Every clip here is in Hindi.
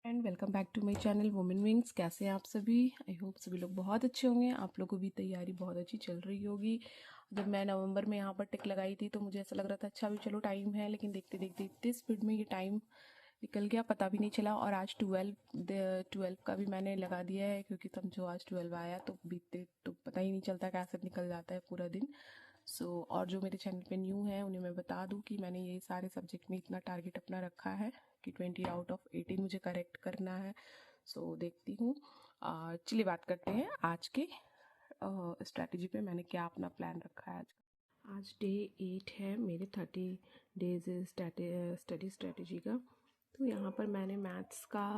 And welcome back to my channel women wings. कैसे हैं आप सभी? आई होप सभी लोग बहुत अच्छे होंगे। आप लोगों को भी तैयारी बहुत अच्छी चल रही होगी। जब मैं नवंबर में यहाँ पर टिक लगाई थी तो मुझे ऐसा लग रहा था अच्छा भी चलो टाइम है, लेकिन देखते देखते इतनी स्पीड में ये टाइम निकल गया, पता भी नहीं चला। और आज 12 का भी मैंने लगा दिया है, क्योंकि समझो आज 12 आया तो बीतते तो पता ही नहीं चलता कैसे निकल जाता है पूरा दिन। और जो मेरे चैनल पे न्यू है उन्हें मैं बता दूं कि मैंने ये सारे सब्जेक्ट में इतना टारगेट अपना रखा है कि 20 आउट ऑफ 18 मुझे करेक्ट करना है। देखती हूँ। चलिए बात करते हैं आज के स्ट्रैटेजी पे। मैंने क्या अपना प्लान रखा है आज डे 8 है मेरे 30 डेज स्टडी स्ट्रैटेजी का। तो यहाँ पर मैंने मैथ्स का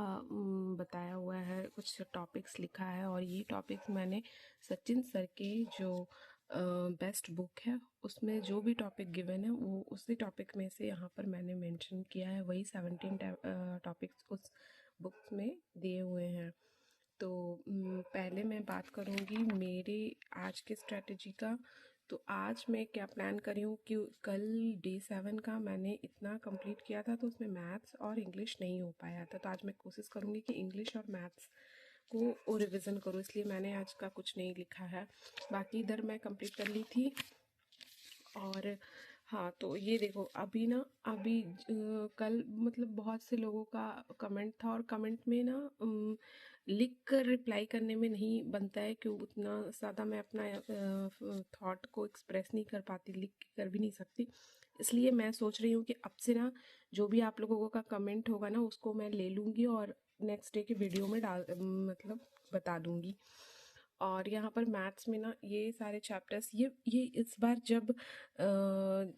बताया हुआ है, कुछ टॉपिक्स लिखा है, और ये टॉपिक्स मैंने सचिन सर के जो बेस्ट बुक है उसमें जो भी टॉपिक गिवन है वो उसी टॉपिक में से यहाँ पर मैंने मेंशन किया है। वही 17 टॉपिक्स उस बुक्स में दिए हुए हैं। तो पहले मैं बात करूँगी मेरे आज के स्ट्रेटजी का। तो आज मैं क्या प्लान कर रही हूँ कि कल डे 7 का मैंने इतना कंप्लीट किया था तो उसमें मैथ्स और इंग्लिश नहीं हो पाया था। तो आज मैं कोशिश करूँगी कि इंग्लिश और मैथ्स को रिवीजन करूँ, इसलिए मैंने आज का कुछ नहीं लिखा है। बाकी इधर मैं कंप्लीट कर ली थी। और हाँ, तो ये देखो अभी कल मतलब बहुत से लोगों का कमेंट था, और कमेंट में ना लिख कर रिप्लाई करने में नहीं बनता है, क्यों उतना ज़्यादा मैं अपना थॉट को एक्सप्रेस नहीं कर पाती, लिख कर भी नहीं सकती। इसलिए मैं सोच रही हूँ कि अब से ना जो भी आप लोगों का कमेंट होगा ना उसको मैं ले लूँगी और नेक्स्ट डे के वीडियो में मतलब बता दूँगी। और यहाँ पर मैथ्स में ना ये सारे चैप्टर्स ये इस बार जब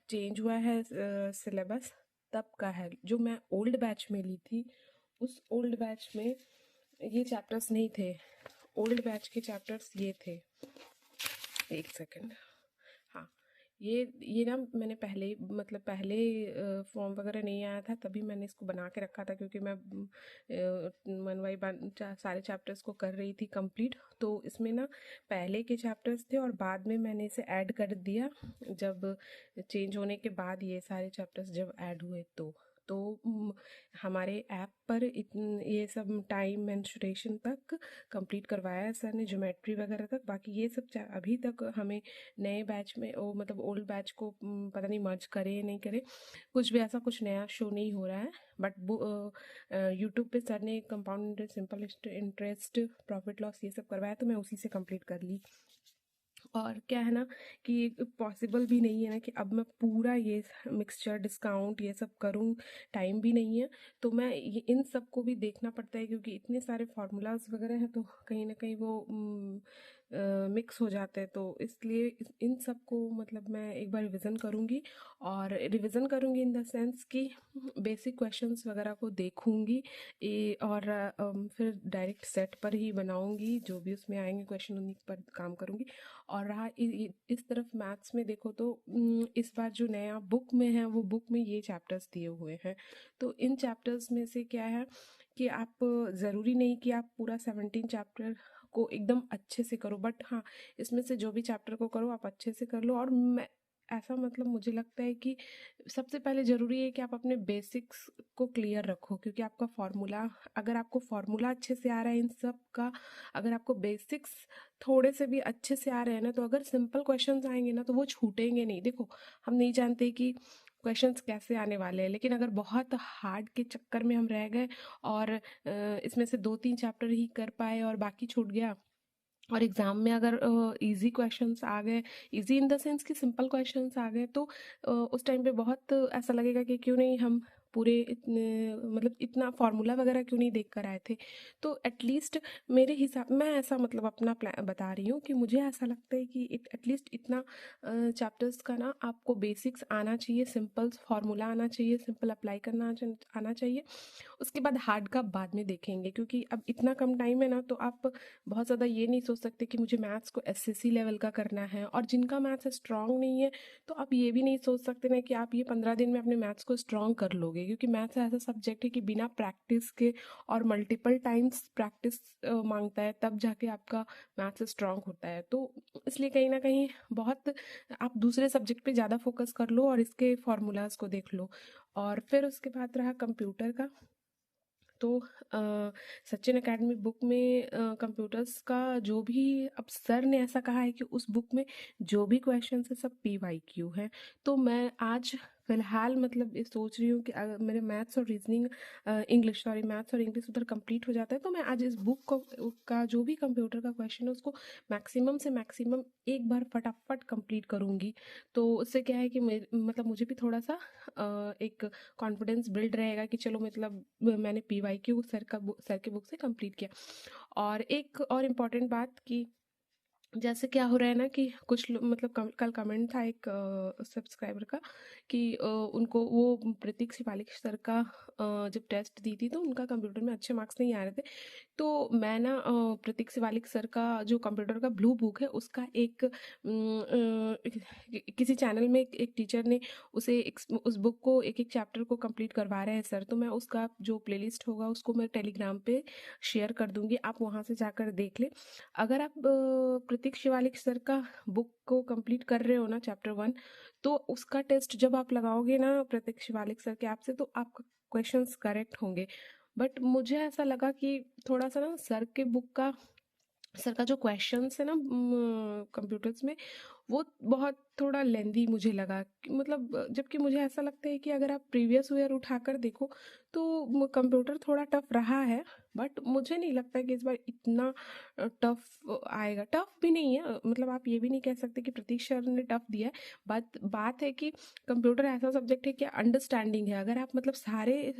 चेंज हुआ है सिलेबस तब का है। जो मैं ओल्ड बैच में ली थी उस ओल्ड बैच में ये चैप्टर्स नहीं थे। ओल्ड बैच के चैप्टर्स ये थे। एक सेकंड। हाँ, ये ना मैंने पहले फॉर्म वगैरह नहीं आया था तभी मैंने इसको बना के रखा था, क्योंकि मैं वन बाई वन सारे चैप्टर्स को कर रही थी कंप्लीट। तो इसमें ना पहले के चैप्टर्स थे और बाद में मैंने इसे ऐड कर दिया। जब चेंज होने के बाद ये सारे चैप्टर्स जब ऐड हुए तो हमारे ऐप पर ये सब टाइम मेंसुरेशन तक कंप्लीट करवाया है सर ने, ज्योमेट्री वगैरह तक। बाकी ये सब अभी तक हमें नए बैच में मतलब ओल्ड बैच को पता नहीं मर्ज करे या नहीं करे, कुछ भी ऐसा कुछ नया शो नहीं हो रहा है। बट यूट्यूब पे सर ने compound interest, simple interest, profit loss ये सब करवाया तो मैं उसी से कंप्लीट कर ली। और क्या है ना कि पॉसिबल भी नहीं है ना कि अब मैं पूरा ये मिक्सचर डिस्काउंट ये सब करूं, टाइम भी नहीं है। तो मैं इन सब को भी देखना पड़ता है, क्योंकि इतने सारे फार्मूलाज वगैरह हैं तो कहीं ना कहीं वो मिक्स हो जाते हैं। तो इसलिए इन सब को मतलब मैं एक बार रिवीजन करूँगी, और रिवीजन करूँगी इन द सेंस कि बेसिक क्वेश्चंस वगैरह को देखूँगी और फिर डायरेक्ट सेट पर ही बनाऊँगी, जो भी उसमें आएंगे क्वेश्चन उन्हीं पर काम करूँगी। और रहा इस तरफ मैथ्स में देखो तो इस बार जो नया बुक में है वो बुक में ये चैप्टर्स दिए हुए हैं। तो इन चैप्टर्स में से क्या है कि आप ज़रूरी नहीं कि आप पूरा 17 चैप्टर को एकदम अच्छे से करो, बट हाँ इसमें से जो भी चैप्टर को करो आप अच्छे से कर लो। और मैं ऐसा मतलब मुझे लगता है कि सबसे पहले ज़रूरी है कि आप अपने बेसिक्स को क्लियर रखो, क्योंकि आपका फॉर्मूला, अगर आपको फॉर्मूला अच्छे से आ रहा है इन सब का, अगर आपको बेसिक्स थोड़े से भी अच्छे से आ रहे हैं ना, तो अगर सिंपल क्वेश्चंस आएंगे ना तो वो छूटेंगे नहीं। देखो हम नहीं जानते कि क्वेश्चंस कैसे आने वाले हैं, लेकिन अगर बहुत हार्ड के चक्कर में हम रह गए और इसमें से 2-3 चैप्टर ही कर पाए और बाकी छूट गया, और एग्ज़ाम में अगर इजी क्वेश्चंस आ गए, इजी इन द सेंस कि सिंपल क्वेश्चंस आ गए, तो उस टाइम पे बहुत ऐसा लगेगा कि क्यों नहीं हम पूरे इतने मतलब इतना फार्मूला वगैरह क्यों नहीं देख कर आए थे। तो एटलीस्ट मेरे हिसाब मैं ऐसा मतलब अपना प्लान बता रही हूँ कि मुझे ऐसा लगता है कि एटलीस्ट इतना चैप्टर्स का ना आपको बेसिक्स आना चाहिए, सिंपल फार्मूला आना चाहिए, सिंपल अप्लाई करना आना चाहिए। उसके बाद हार्ड का बाद में देखेंगे, क्योंकि अब इतना कम टाइम है ना, तो आप बहुत ज़्यादा ये नहीं सोच सकते कि मुझे मैथ्स को एसएससी लेवल का करना है। और जिनका मैथ्स स्ट्रांग नहीं है तो आप ये भी नहीं सोच सकते ना कि आप ये 15 दिन में अपने मैथ्स को स्ट्रांग कर लोगे, क्योंकि मैथ्स ऐसा सब्जेक्ट है कि बिना प्रैक्टिस के और मल्टीपल टाइम्स प्रैक्टिस मांगता है, तब जाके आपका मैथ्स स्ट्रांग होता है। तो इसलिए कहीं ना कहीं बहुत आप दूसरे सब्जेक्ट पे ज़्यादा फोकस कर लो और इसके फॉर्मूलाज को देख लो। और फिर उसके बाद रहा कंप्यूटर का। तो सचिन एकेडमी बुक में कंप्यूटर्स का जो भी, अब सर ने ऐसा कहा है कि उस बुक में जो भी क्वेश्चन है सब PYQ है। तो मैं आज फिलहाल मतलब ये सोच रही हूँ कि अगर मेरे मैथ्स और रीजनिंग, इंग्लिश सॉरी मैथ्स और इंग्लिश उधर कंप्लीट हो जाता है तो मैं आज इस बुक को का जो भी कंप्यूटर का क्वेश्चन है उसको मैक्सिमम से मैक्सिमम एक बार फटाफट कंप्लीट करूँगी। तो उससे क्या है कि मतलब मुझे भी थोड़ा सा एक कॉन्फिडेंस बिल्ड रहेगा कि चलो मतलब मैंने PYQ सर के बुक से कंप्लीट किया। और एक और इम्पॉर्टेंट बात कि जैसे क्या हो रहा है ना कि कुछ लोग मतलब कल कमेंट था एक सब्सक्राइबर का कि उनको वो प्रतीक शिवालिक सर का जब टेस्ट दी थी तो उनका कंप्यूटर में अच्छे मार्क्स नहीं आ रहे थे। तो मैं ना प्रतीक शिवालिक सर का जो कंप्यूटर का ब्लू बुक है उसका एक किसी चैनल में एक टीचर ने उस बुक को एक चैप्टर को कंप्लीट करवा रहे हैं सर, तो मैं उसका जो प्लेलिस्ट होगा उसको मैं टेलीग्राम पे शेयर कर दूंगी, आप वहाँ से जाकर देख ले। अगर आप प्रतीक शिवालिक सर का बुक को कंप्लीट कर रहे हो ना चैप्टर 1, तो उसका टेस्ट जब आप लगाओगे ना प्रतीक शिवालिक सर के ऐप से तो आपका क्वेश्चंस करेक्ट होंगे। बट मुझे ऐसा लगा कि थोड़ा सा ना सर का जो क्वेश्चंस है ना कंप्यूटर्स में वो बहुत थोड़ा लेंदी मुझे लगा मतलब जबकि मुझे ऐसा लगता है कि अगर आप प्रीवियस ईयर उठाकर देखो तो कंप्यूटर थोड़ा टफ रहा है। बट मुझे नहीं लगता कि इस बार इतना टफ आएगा। टफ भी नहीं है, मतलब आप ये भी नहीं कह सकते कि प्रतीक सर ने टफ दिया है। बात है कि कंप्यूटर ऐसा सब्जेक्ट है कि अंडरस्टैंडिंग है। अगर आप मतलब सारे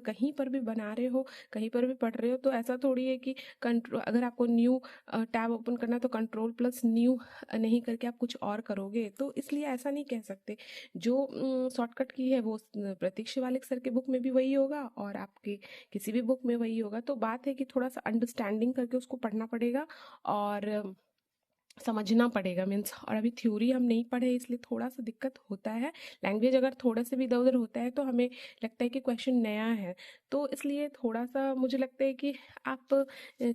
कहीं पर भी बना रहे हो, कहीं पर भी पढ़ रहे हो, तो ऐसा थोड़ी है कि कंट्रोल, अगर आपको न्यू टैब ओपन करना है तो कंट्रोल प्लस न्यू नहीं करके आप कुछ और करोगे। तो इसलिए ऐसा नहीं कह सकते। जो शॉर्टकट की है वो प्रतीक शिवालिक सर के बुक में भी वही होगा और आपके किसी भी बुक में वही होगा। तो बात है कि थोड़ा सा अंडरस्टैंडिंग करके उसको पढ़ना पड़ेगा और समझना पड़ेगा मीन्स। और अभी थ्योरी हम नहीं पढ़े इसलिए थोड़ा सा दिक्कत होता है। लैंग्वेज अगर थोड़ा से भी इधर उधर होता है तो हमें लगता है कि क्वेश्चन नया है, तो इसलिए थोड़ा सा मुझे लगता है कि आप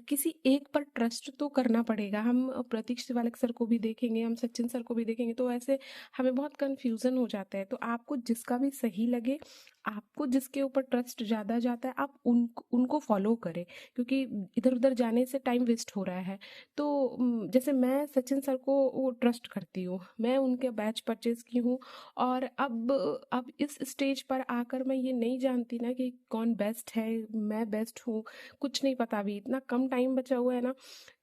किसी एक पर ट्रस्ट तो करना पड़ेगा। हम प्रतीक शिवालिक सर को भी देखेंगे, हम सचिन सर को भी देखेंगे, तो ऐसे हमें बहुत कन्फ्यूज़न हो जाता है। तो आपको जिसका भी सही लगे, आपको जिसके ऊपर ट्रस्ट ज़्यादा जाता है, आप उनको फॉलो करें, क्योंकि इधर उधर जाने से टाइम वेस्ट हो रहा है। तो जैसे मैं सचिन सर को वो ट्रस्ट करती हूँ, मैं उनके बैच परचेज की हूँ। और अब इस स्टेज पर आकर मैं ये नहीं जानती ना कि कौन बेस्ट है, मैं बेस्ट हूँ, कुछ नहीं पता। अभी इतना कम टाइम बचा हुआ है ना,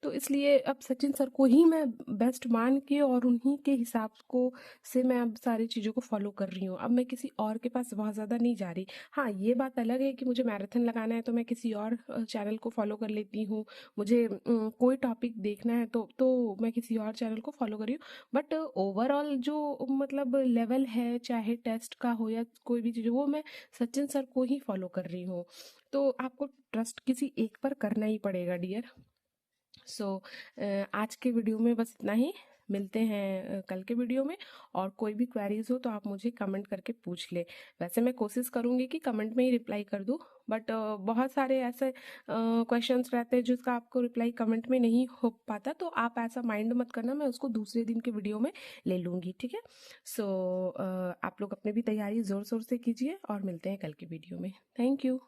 तो इसलिए अब सचिन सर को ही मैं बेस्ट मान के और उन्हीं के हिसाब को से मैं अब सारी चीज़ों को फॉलो कर रही हूँ। अब मैं किसी और के पास बहुत ज़्यादा नहीं जा रही। हाँ, ये बात अलग है कि मुझे मैराथन लगाना है तो मैं किसी और चैनल को फॉलो कर लेती हूँ। मुझे कोई टॉपिक देखना है तो मैं किसी और चैनल को फॉलो कर रही हूँ। बट ओवरऑल जो मतलब लेवल है, चाहे टेस्ट का हो या कोई भी चीज़ हो, वो मैं सचिन सर को ही फॉलो कर रही हूँ। तो आपको ट्रस्ट किसी एक पर करना ही पड़ेगा डियर। सो आज के वीडियो में बस इतना ही। मिलते हैं कल के वीडियो में। और कोई भी क्वेरीज हो तो आप मुझे कमेंट करके पूछ ले। वैसे मैं कोशिश करूँगी कि कमेंट में ही रिप्लाई कर दूँ, बट बहुत सारे ऐसे क्वेश्चंस रहते हैं जिसका आपको रिप्लाई कमेंट में नहीं हो पाता, तो आप ऐसा माइंड मत करना, मैं उसको दूसरे दिन के वीडियो में ले लूँगी, ठीक है। सो आप लोग अपने भी तैयारी ज़ोर शोर से कीजिए और मिलते हैं कल के वीडियो में। Thank you.